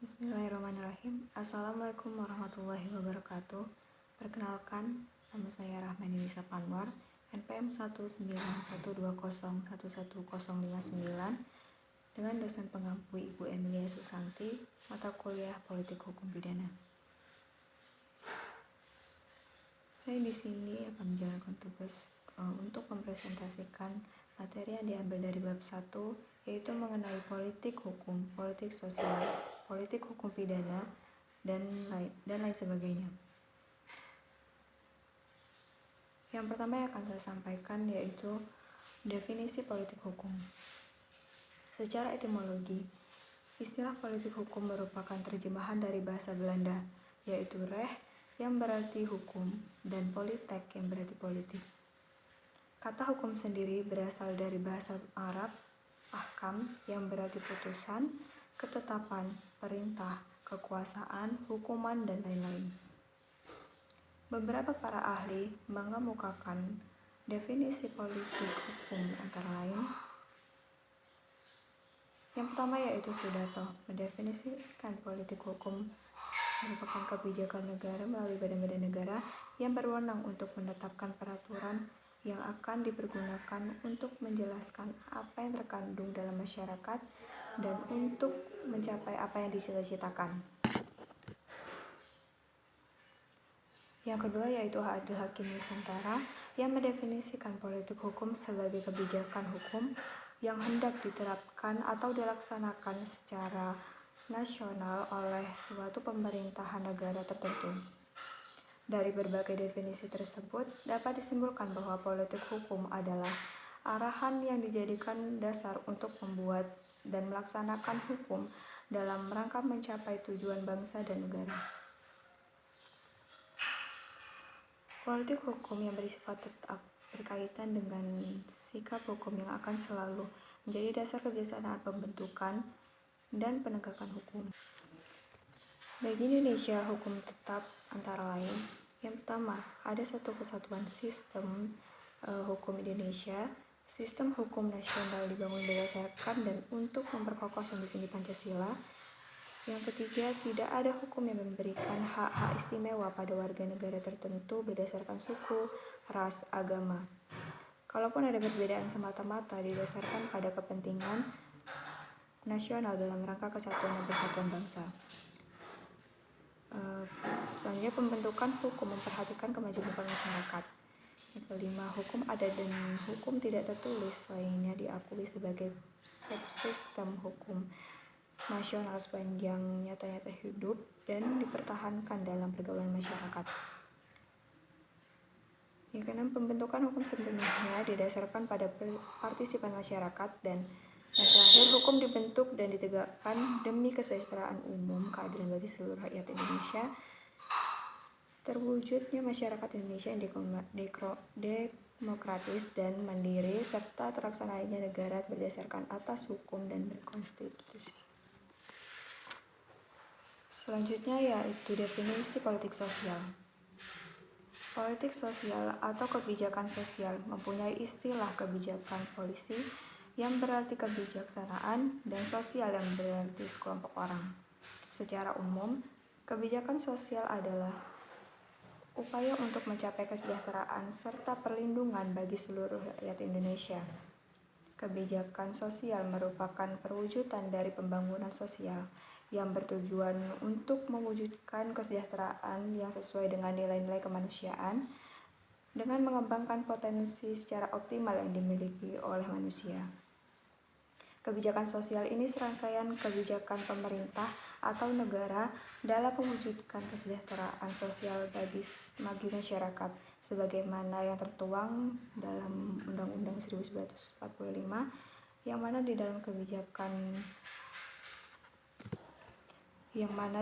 Bismillahirrahmanirrahim. Assalamualaikum warahmatullahi wabarakatuh. Perkenalkan, nama saya Rahmani Nisa Panwar, NPM 19120111059, dengan dosen pengampu Ibu Emilia Susanti, mata kuliah Politik Hukum Pidana. Saya di sini akan menjalankan tugas untuk mempresentasikan materi yang diambil dari bab 1, yaitu mengenai politik hukum, politik sosial, politik hukum pidana, dan lain sebagainya. Yang pertama yang akan saya sampaikan yaitu definisi politik hukum. Secara etimologi, istilah politik hukum merupakan terjemahan dari bahasa Belanda, yaitu recht yang berarti hukum dan politek yang berarti politik. Kata hukum sendiri berasal dari bahasa Arab ahkam yang berarti putusan, ketetapan, perintah, kekuasaan, hukuman, dan lain-lain. Beberapa para ahli mengemukakan definisi politik hukum antara lain. Yang pertama yaitu Sudarto mendefinisikan politik hukum merupakan kebijakan negara melalui badan-badan negara yang berwenang untuk menetapkan peraturan yang akan dipergunakan untuk menjelaskan apa yang terkandung dalam masyarakat dan untuk mencapai apa yang dicita-citakan. Yang kedua yaitu Adil Hakim Nusantara yang mendefinisikan politik hukum sebagai kebijakan hukum yang hendak diterapkan atau dilaksanakan secara nasional oleh suatu pemerintahan negara tertentu. Dari berbagai definisi tersebut, dapat disimpulkan bahwa politik hukum adalah arahan yang dijadikan dasar untuk membuat dan melaksanakan hukum dalam rangka mencapai tujuan bangsa dan negara. Politik hukum yang bersifat tetap berkaitan dengan sikap hukum yang akan selalu menjadi dasar kebijaksanaan pembentukan dan penegakan hukum. Bagi Indonesia, hukum tetap antara lain, yang pertama, ada satu kesatuan sistem hukum Indonesia. Sistem hukum nasional dibangun berdasarkan dan untuk memperkokoh sendi-sendi Pancasila. Yang ketiga, tidak ada hukum yang memberikan hak-hak istimewa pada warga negara tertentu berdasarkan suku, ras, agama. Kalaupun ada perbedaan semata-mata didasarkan pada kepentingan nasional dalam rangka kesatuan dan persatuan bangsa. Selanjutnya, pembentukan hukum memperhatikan kemajuan masyarakat. Yang kelima, hukum adat dan hukum tidak tertulis lainnya diakui sebagai subsistem hukum nasional sepanjang nyata-nyata hidup dan dipertahankan dalam pergaulan masyarakat. Yang keenam, pembentukan hukum sepenuhnya didasarkan pada partisipan masyarakat, dan yang terakhir, hukum dibentuk dan ditegakkan demi kesejahteraan umum, keadilan bagi seluruh rakyat Indonesia, terwujudnya masyarakat Indonesia yang demokratis dan mandiri, serta terlaksananya negara berdasarkan atas hukum dan berkonstitusi. Selanjutnya yaitu definisi politik sosial. Politik sosial atau kebijakan sosial mempunyai istilah kebijakan polisi yang berarti kebijaksanaan dan sosial yang berarti sekelompok orang. Secara umum, kebijakan sosial adalah upaya untuk mencapai kesejahteraan serta perlindungan bagi seluruh rakyat Indonesia. Kebijakan sosial merupakan perwujudan dari pembangunan sosial yang bertujuan untuk mewujudkan kesejahteraan yang sesuai dengan nilai-nilai kemanusiaan dengan mengembangkan potensi secara optimal yang dimiliki oleh manusia. Kebijakan sosial ini serangkaian kebijakan pemerintah atau negara dalam mewujudkan kesejahteraan sosial bagi masyarakat sebagaimana yang tertuang dalam Undang-Undang 1945, yang mana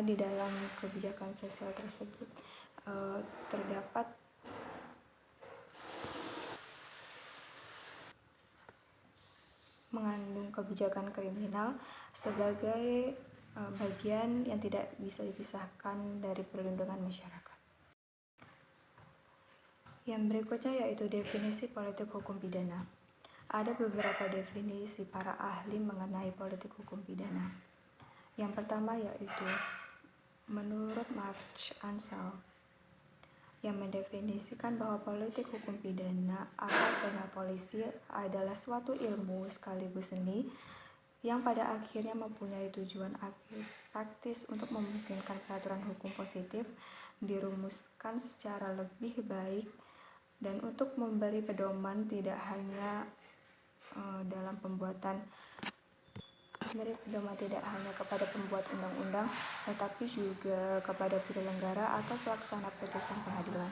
di dalam kebijakan sosial tersebut terdapat mengandung kebijakan kriminal sebagai bagian yang tidak bisa dipisahkan dari perlindungan masyarakat. Yang berikutnya yaitu definisi politik hukum pidana. Ada beberapa definisi para ahli mengenai politik hukum pidana. Yang pertama yaitu menurut Marx Ansel, yang mendefinisikan bahwa politik hukum pidana atau penal polisi adalah suatu ilmu sekaligus seni yang pada akhirnya mempunyai tujuan praktis untuk memungkinkan peraturan hukum positif dirumuskan secara lebih baik dan untuk memberi pedoman tidak hanya kepada pembuat undang-undang, tetapi juga kepada penyelenggara atau pelaksana putusan pengadilan.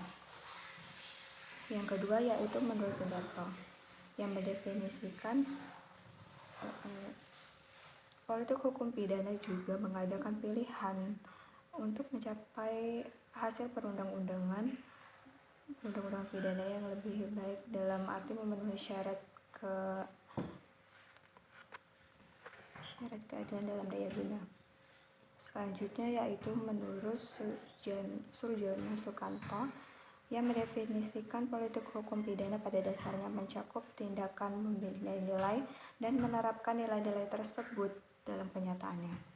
Yang kedua yaitu menurut Sudarto, yang mendefinisikan politik hukum pidana juga mengadakan pilihan untuk mencapai hasil perundang-undangan pidana yang lebih baik dalam arti memenuhi syarat keadilan dalam daya guna. Selanjutnya yaitu menurut Surjono Sukanto, yang mendefinisikan politik hukum pidana pada dasarnya mencakup tindakan membina nilai dan menerapkan nilai-nilai tersebut dalam kenyataannya.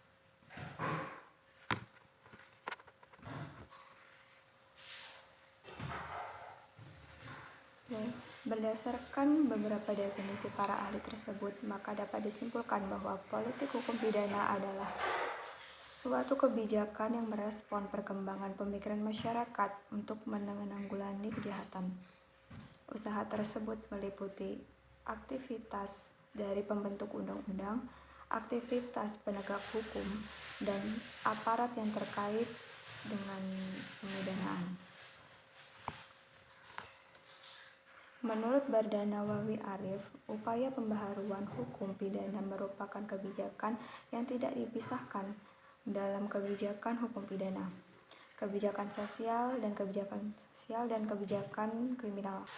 Berdasarkan beberapa definisi para ahli tersebut, maka dapat disimpulkan bahwa politik hukum pidana adalah suatu kebijakan yang merespon perkembangan pemikiran masyarakat untuk menanggulangi kejahatan. Usaha tersebut meliputi aktivitas dari pembentuk undang-undang, aktivitas penegak hukum, dan aparat yang terkait dengan pemidanaan. Menurut Bardanawawi Arif, upaya pembaharuan hukum pidana merupakan kebijakan yang tidak dipisahkan dalam kebijakan hukum pidana, kebijakan sosial dan kebijakan kriminal.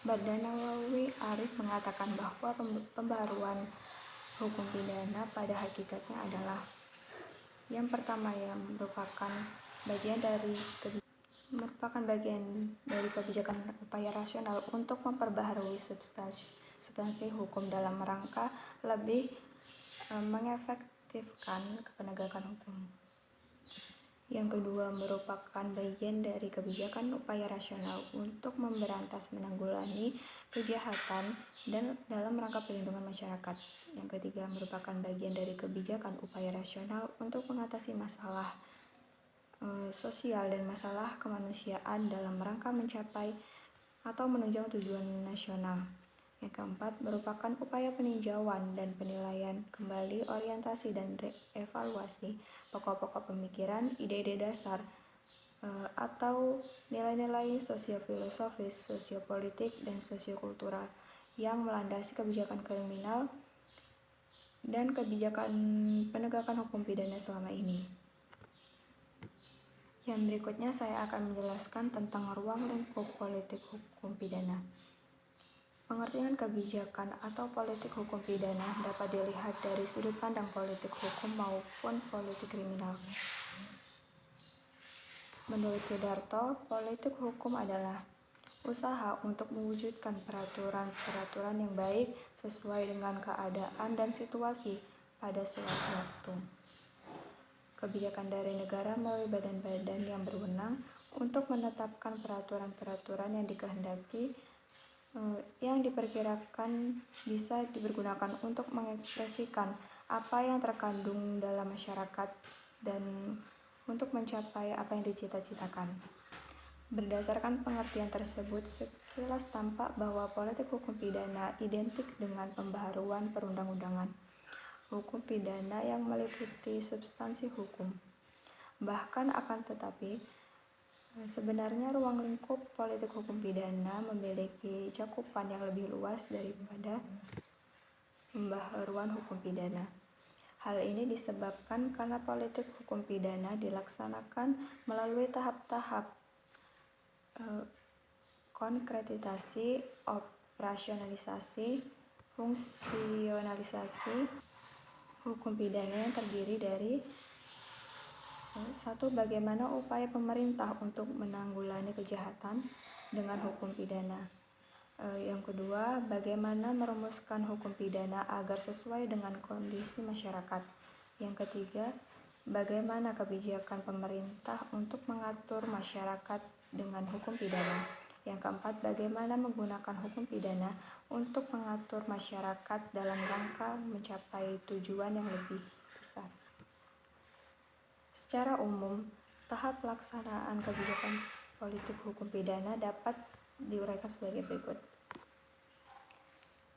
Bardanawawi Arif mengatakan bahwa pembaharuan hukum pidana pada hakikatnya adalah yang pertama yang merupakan bagian dari kebijakan upaya rasional untuk memperbaharui substansi hukum dalam rangka lebih mengefektifkan penegakan hukum. Yang kedua merupakan bagian dari kebijakan upaya rasional untuk memberantas menanggulangi kejahatan dan dalam rangka perlindungan masyarakat. Yang ketiga merupakan bagian dari kebijakan upaya rasional untuk mengatasi masalah sosial dan masalah kemanusiaan dalam rangka mencapai atau menunjang tujuan nasional. Yang keempat merupakan upaya peninjauan dan penilaian kembali orientasi dan evaluasi pokok-pokok pemikiran, ide-ide dasar atau nilai-nilai sosiofilosofis, sosiopolitik, dan sosiokultural yang melandasi kebijakan kriminal dan kebijakan penegakan hukum pidana selama ini. Yang berikutnya saya akan menjelaskan tentang ruang lingkup politik hukum pidana. Pengertian kebijakan atau politik hukum pidana dapat dilihat dari sudut pandang politik hukum maupun politik kriminal. Menurut Sudarto, politik hukum adalah usaha untuk mewujudkan peraturan yang baik sesuai dengan keadaan dan situasi pada suatu waktu. Kebijakan dari negara melalui badan-badan yang berwenang untuk menetapkan peraturan-peraturan yang dikehendaki yang diperkirakan bisa dipergunakan untuk mengekspresikan apa yang terkandung dalam masyarakat dan untuk mencapai apa yang dicita-citakan. Berdasarkan pengertian tersebut, sekilas tampak bahwa politik hukum pidana identik dengan pembaharuan perundang-undangan hukum pidana yang meliputi substansi hukum. Bahkan akan tetapi, sebenarnya ruang lingkup politik hukum pidana memiliki cakupan yang lebih luas daripada pembaharuan hukum pidana. Hal ini disebabkan karena politik hukum pidana dilaksanakan melalui tahap-tahap konkretisasi, operasionalisasi, fungsionalisasi hukum pidana yang terdiri dari satu, bagaimana upaya pemerintah untuk menanggulangi kejahatan dengan hukum pidana. Yang kedua, bagaimana merumuskan hukum pidana agar sesuai dengan kondisi masyarakat. Yang ketiga, bagaimana kebijakan pemerintah untuk mengatur masyarakat dengan hukum pidana. Yang keempat, bagaimana menggunakan hukum pidana untuk mengatur masyarakat dalam rangka mencapai tujuan yang lebih besar. Secara umum, tahap pelaksanaan kebijakan politik hukum pidana dapat diuraikan sebagai berikut.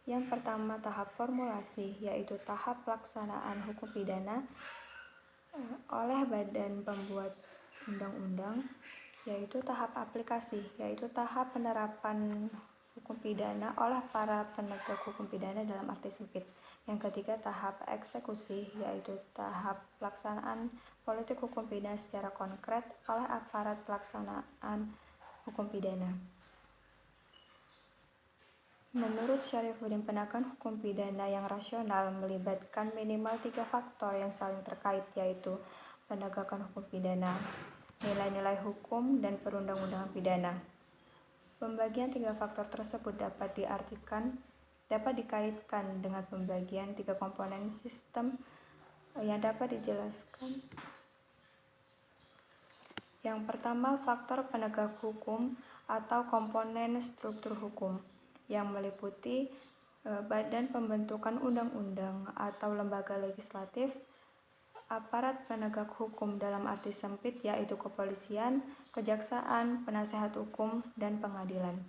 Yang pertama, tahap formulasi, yaitu tahap pelaksanaan hukum pidana oleh badan pembuat undang-undang, yaitu tahap aplikasi, yaitu tahap penerapan hukum pidana oleh para penegak hukum pidana dalam arti sempit. Yang ketiga, tahap eksekusi, yaitu tahap pelaksanaan politik hukum pidana secara konkret oleh aparat pelaksanaan hukum pidana. Menurut Syarifuddin, penegakan hukum pidana yang rasional melibatkan minimal 3 faktor yang saling terkait, yaitu penegakan hukum pidana, nilai-nilai hukum, dan perundang-undangan pidana. Pembagian 3 faktor tersebut dapat dikaitkan dengan pembagian 3 komponen sistem yang dapat dijelaskan. Yang pertama, faktor penegak hukum atau komponen struktur hukum, yang meliputi badan pembentukan undang-undang atau lembaga legislatif, aparat penegak hukum dalam arti sempit, yaitu kepolisian, kejaksaan, penasehat hukum, dan pengadilan,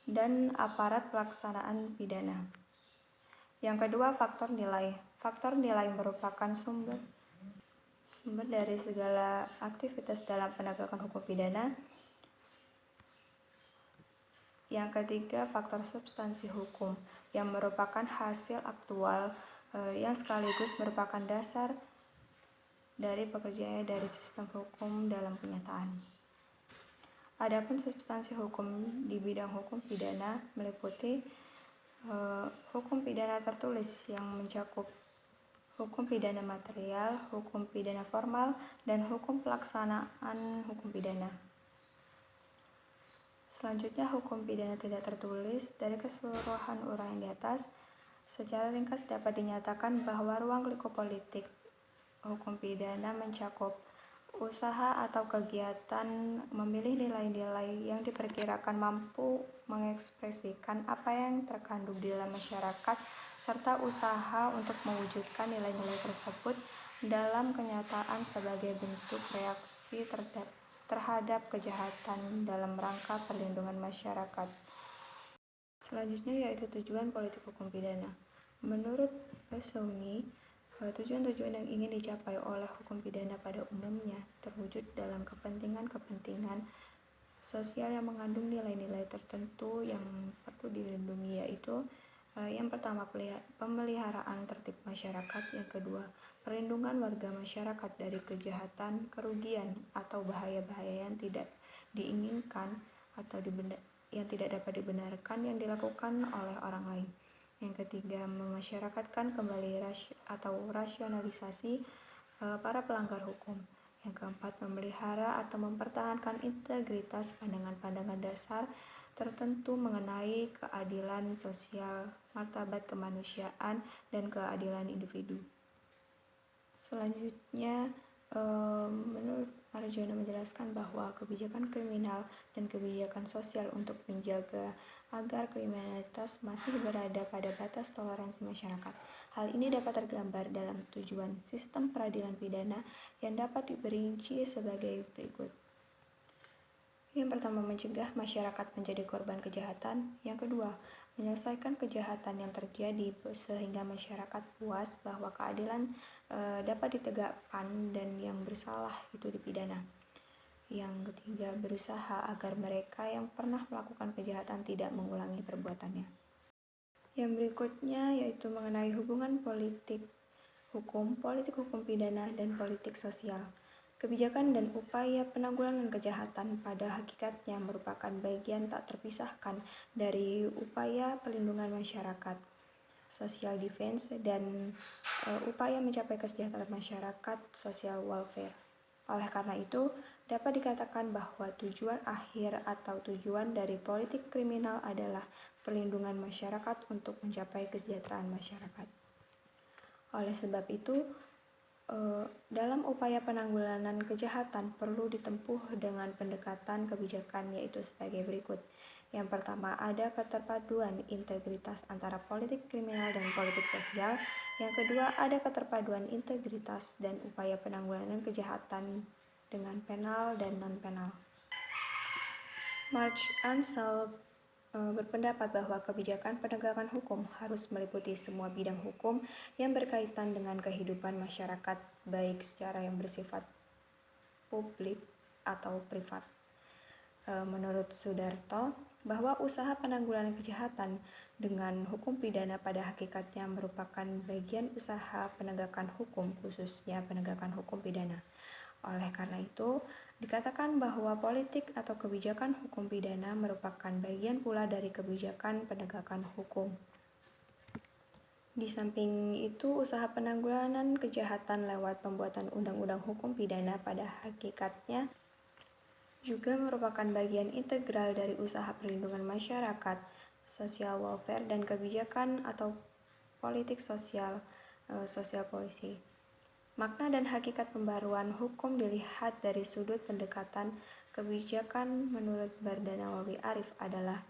dan aparat pelaksanaan pidana. Yang kedua, faktor nilai. Faktor nilai merupakan sumber dari segala aktivitas dalam penegakan hukum pidana. Yang ketiga, faktor substansi hukum, yang merupakan hasil aktual yang sekaligus merupakan dasar dari pekerjaannya dari sistem hukum dalam kenyataan. Adapun substansi hukum di bidang hukum pidana meliputi hukum pidana tertulis yang mencakup hukum pidana material, hukum pidana formal, dan hukum pelaksanaan hukum pidana. Selanjutnya, hukum pidana tidak tertulis. Dari keseluruhan uraian di atas, secara ringkas dapat dinyatakan bahwa ruang lingkup politik hukum pidana mencakup usaha atau kegiatan memilih nilai-nilai yang diperkirakan mampu mengekspresikan apa yang terkandung di dalam masyarakat, serta usaha untuk mewujudkan nilai-nilai tersebut dalam kenyataan sebagai bentuk reaksi terhadap kejahatan dalam rangka perlindungan masyarakat. Selanjutnya yaitu tujuan politik hukum pidana. Menurut Bassauni, tujuan-tujuan yang ingin dicapai oleh hukum pidana pada umumnya terwujud dalam kepentingan-kepentingan sosial yang mengandung nilai-nilai tertentu yang perlu dilindungi, yaitu yang pertama, pemeliharaan tertib masyarakat. Yang kedua, perlindungan warga masyarakat dari kejahatan, kerugian, atau bahaya-bahaya yang tidak diinginkan atau yang tidak dapat dibenarkan yang dilakukan oleh orang lain. Yang ketiga, memasyarakatkan kembali atau rasionalisasi para pelanggar hukum. Yang keempat, memelihara atau mempertahankan integritas pandangan-pandangan dasar tertentu mengenai keadilan sosial, martabat kemanusiaan, dan keadilan individu. Selanjutnya, menurut Arjono menjelaskan bahwa kebijakan kriminal dan kebijakan sosial untuk menjaga agar kriminalitas masih berada pada batas toleransi masyarakat. Hal ini dapat tergambar dalam tujuan sistem peradilan pidana yang dapat diperinci sebagai berikut. Yang pertama, mencegah masyarakat menjadi korban kejahatan. Yang kedua, menyelesaikan kejahatan yang terjadi sehingga masyarakat puas bahwa keadilan dapat ditegakkan dan yang bersalah itu dipidana. Yang ketiga, berusaha agar mereka yang pernah melakukan kejahatan tidak mengulangi perbuatannya. Yang berikutnya yaitu mengenai hubungan politik hukum pidana, dan politik sosial. Kebijakan dan upaya penanggulangan kejahatan pada hakikatnya merupakan bagian tak terpisahkan dari upaya pelindungan masyarakat, social defense, dan upaya mencapai kesejahteraan masyarakat, social welfare. Oleh karena itu, dapat dikatakan bahwa tujuan akhir atau tujuan dari politik kriminal adalah perlindungan masyarakat untuk mencapai kesejahteraan masyarakat. Oleh sebab itu, dalam upaya penanggulangan kejahatan perlu ditempuh dengan pendekatan kebijakan, yaitu sebagai berikut. Yang pertama, ada keterpaduan integritas antara politik kriminal dan politik sosial. Yang kedua, ada keterpaduan integritas dan upaya penanggulangan kejahatan dengan penal dan non-penal. Mark Ansel berpendapat bahwa kebijakan penegakan hukum harus meliputi semua bidang hukum yang berkaitan dengan kehidupan masyarakat, baik secara yang bersifat publik atau privat. Menurut Sudarto, bahwa usaha penanggulangan kejahatan dengan hukum pidana pada hakikatnya merupakan bagian usaha penegakan hukum, khususnya penegakan hukum pidana. Oleh karena itu, dikatakan bahwa politik atau kebijakan hukum pidana merupakan bagian pula dari kebijakan penegakan hukum. Di samping itu, usaha penanggulangan kejahatan lewat pembuatan undang-undang hukum pidana pada hakikatnya juga merupakan bagian integral dari usaha perlindungan masyarakat, social welfare, dan kebijakan atau politik sosial, social policy. Makna dan hakikat pembaruan hukum dilihat dari sudut pendekatan kebijakan menurut Bardanawawi Arif adalah: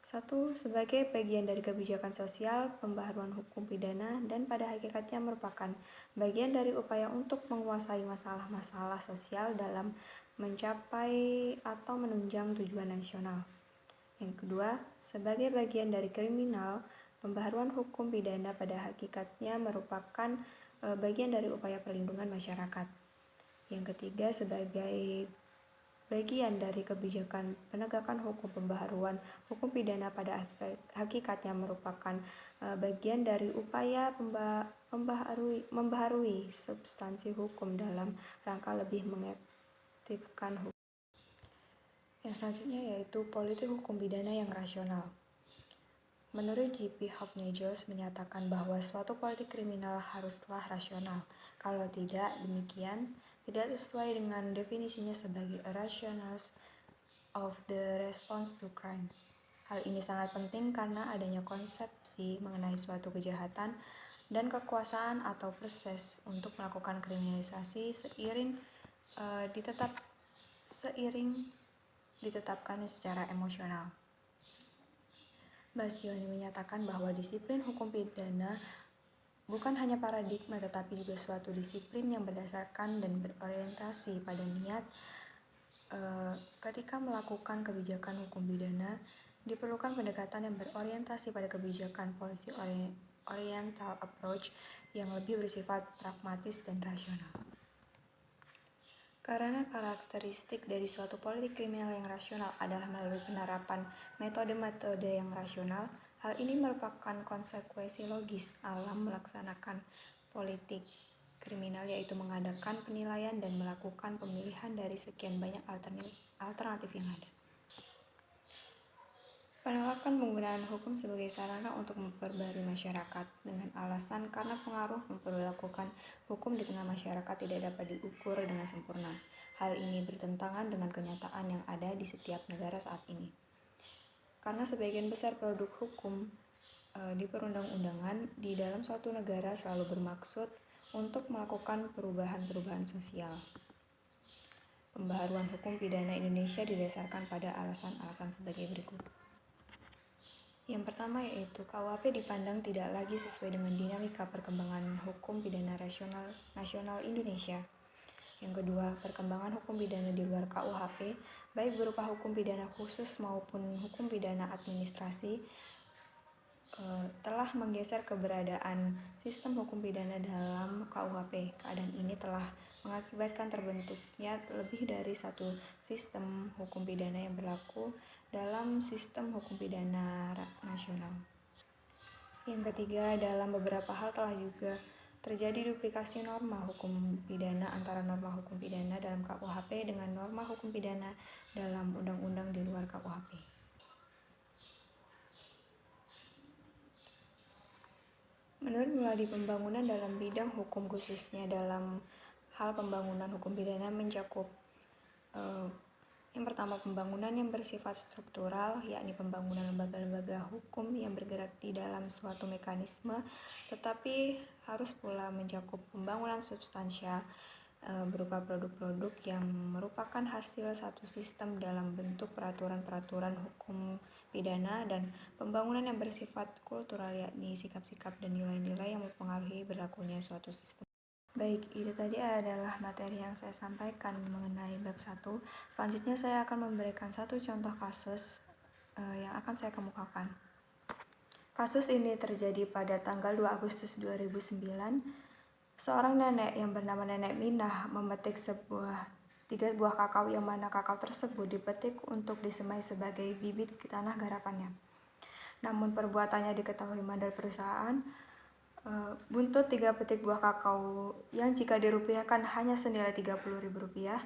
1. Sebagai bagian dari kebijakan sosial, pembaharuan hukum pidana dan pada hakikatnya merupakan bagian dari upaya untuk menguasai masalah-masalah sosial dalam mencapai atau menunjang tujuan nasional. Yang kedua, sebagai bagian dari kriminal, pembaharuan hukum pidana pada hakikatnya merupakan bagian dari upaya perlindungan masyarakat. Yang ketiga, sebagai bagian dari kebijakan penegakan hukum, pembaharuan hukum pidana pada hakikatnya merupakan bagian dari upaya membaharui substansi hukum dalam rangka lebih mengefektifkan hukum. Yang selanjutnya yaitu politik hukum pidana yang rasional. Menurut J.P. Hovnanius menyatakan bahwa suatu politik kriminal haruslah rasional. Kalau tidak demikian, tidak sesuai dengan definisinya sebagai a rationale of the response to crime. Hal ini sangat penting karena adanya konsepsi mengenai suatu kejahatan dan kekuasaan atau proses untuk melakukan kriminalisasi seiring ditetapkan secara emosional. Basyoni menyatakan bahwa disiplin hukum pidana bukan hanya paradigma tetapi juga suatu disiplin yang berdasarkan dan berorientasi pada niat. Ketika melakukan kebijakan hukum pidana, diperlukan pendekatan yang berorientasi pada kebijakan policy oriental approach yang lebih bersifat pragmatis dan rasional. Karena karakteristik dari suatu politik kriminal yang rasional adalah melalui penerapan metode-metode yang rasional, hal ini merupakan konsekuensi logis dalam melaksanakan politik kriminal, yaitu mengadakan penilaian dan melakukan pemilihan dari sekian banyak alternatif yang ada. Penolakan penggunaan hukum sebagai sarana untuk memperbarui masyarakat dengan alasan karena pengaruh memperlakukan hukum di tengah masyarakat tidak dapat diukur dengan sempurna. Hal ini bertentangan dengan kenyataan yang ada di setiap negara saat ini. Karena sebagian besar produk hukum di perundang-undangan di dalam suatu negara selalu bermaksud untuk melakukan perubahan-perubahan sosial. Pembaharuan hukum pidana Indonesia didasarkan pada alasan-alasan sebagai berikut. Yang pertama yaitu KUHP dipandang tidak lagi sesuai dengan dinamika perkembangan hukum pidana nasional Indonesia. Yang kedua, perkembangan hukum pidana di luar KUHP, baik berupa hukum pidana khusus maupun hukum pidana administrasi, telah menggeser keberadaan sistem hukum pidana dalam KUHP. Keadaan ini telah mengakibatkan terbentuknya lebih dari satu sistem hukum pidana yang berlaku dalam sistem hukum pidana nasional. Yang ketiga, dalam beberapa hal telah juga terjadi duplikasi norma hukum pidana antara norma hukum pidana dalam KUHP dengan norma hukum pidana dalam undang-undang di luar KUHP. Menurut Muladi, pembangunan dalam bidang hukum khususnya dalam hal pembangunan hukum pidana mencakup Yang pertama, pembangunan yang bersifat struktural, yakni pembangunan lembaga-lembaga hukum yang bergerak di dalam suatu mekanisme, tetapi harus pula mencakup pembangunan substansial berupa produk-produk yang merupakan hasil satu sistem dalam bentuk peraturan-peraturan hukum pidana, dan pembangunan yang bersifat kultural, yakni sikap-sikap dan nilai-nilai yang mempengaruhi berlakunya suatu sistem. Baik, itu tadi adalah materi yang saya sampaikan mengenai bab 1. Selanjutnya saya akan memberikan satu contoh kasus yang akan saya kemukakan. Kasus ini terjadi pada tanggal 2 Agustus 2009. Seorang nenek yang bernama Nenek Minah memetik 3 buah kakao, yang mana kakao tersebut dipetik untuk disemai sebagai bibit ke tanah garapannya. Namun perbuatannya diketahui mandor perusahaan. Buntut 3 petik buah kakao yang jika dirupiahkan hanya senilai Rp30.000,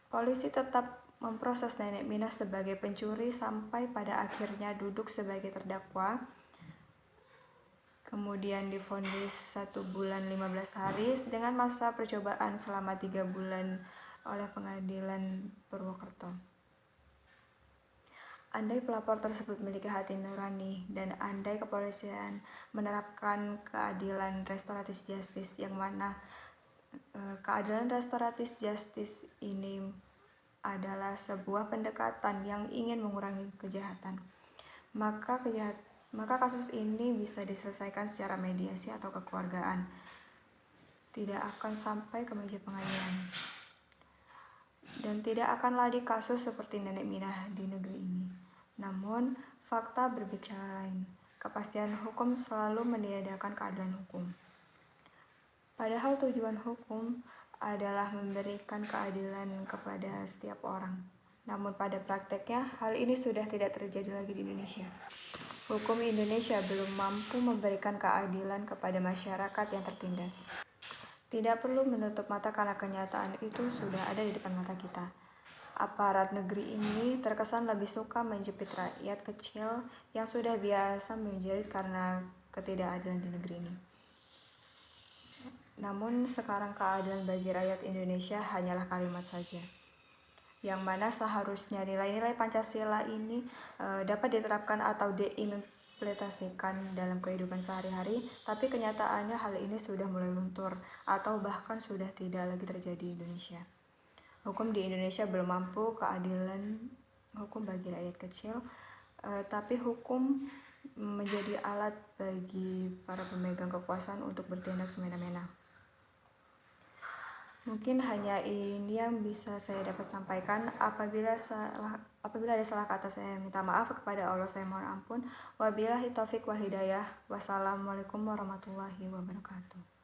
polisi tetap memproses Nenek Minah sebagai pencuri sampai pada akhirnya duduk sebagai terdakwa, kemudian divonis 1 bulan 15 hari dengan masa percobaan selama 3 bulan oleh Pengadilan Purwokerto. Andai pelapor tersebut memiliki hati nurani, dan andai kepolisian menerapkan keadilan restoratif justice, yang mana keadilan restoratif justice ini adalah sebuah pendekatan yang ingin mengurangi kejahatan, maka kasus ini bisa diselesaikan secara mediasi atau kekeluargaan, tidak akan sampai ke meja pengadilan, dan tidak akan lagi kasus seperti Nenek Minah di negeri ini. Namun, fakta berbicara lain. Kepastian hukum selalu meniadakan keadilan hukum. Padahal tujuan hukum adalah memberikan keadilan kepada setiap orang. Namun pada prakteknya, hal ini sudah tidak terjadi lagi di Indonesia. Hukum Indonesia belum mampu memberikan keadilan kepada masyarakat yang tertindas. Tidak perlu menutup mata karena kenyataan itu sudah ada di depan mata kita. Aparat negeri ini terkesan lebih suka menjepit rakyat kecil yang sudah biasa menjerit karena ketidakadilan di negeri ini. Namun sekarang keadilan bagi rakyat Indonesia hanyalah kalimat saja, yang mana seharusnya nilai-nilai Pancasila ini dapat diterapkan atau diimplementasikan dalam kehidupan sehari-hari, tapi kenyataannya hal ini sudah mulai luntur atau bahkan sudah tidak lagi terjadi di Indonesia. Hukum di Indonesia belum mampu keadilan hukum bagi rakyat kecil, tapi hukum menjadi alat bagi para pemegang kekuasaan untuk bertindak semena-mena. Mungkin hanya ini yang bisa saya dapat sampaikan. Apabila ada salah kata, saya minta maaf kepada Allah, saya mohon ampun. Wabillahi taufik wal hidayah. Wassalamualaikum warahmatullahi wabarakatuh.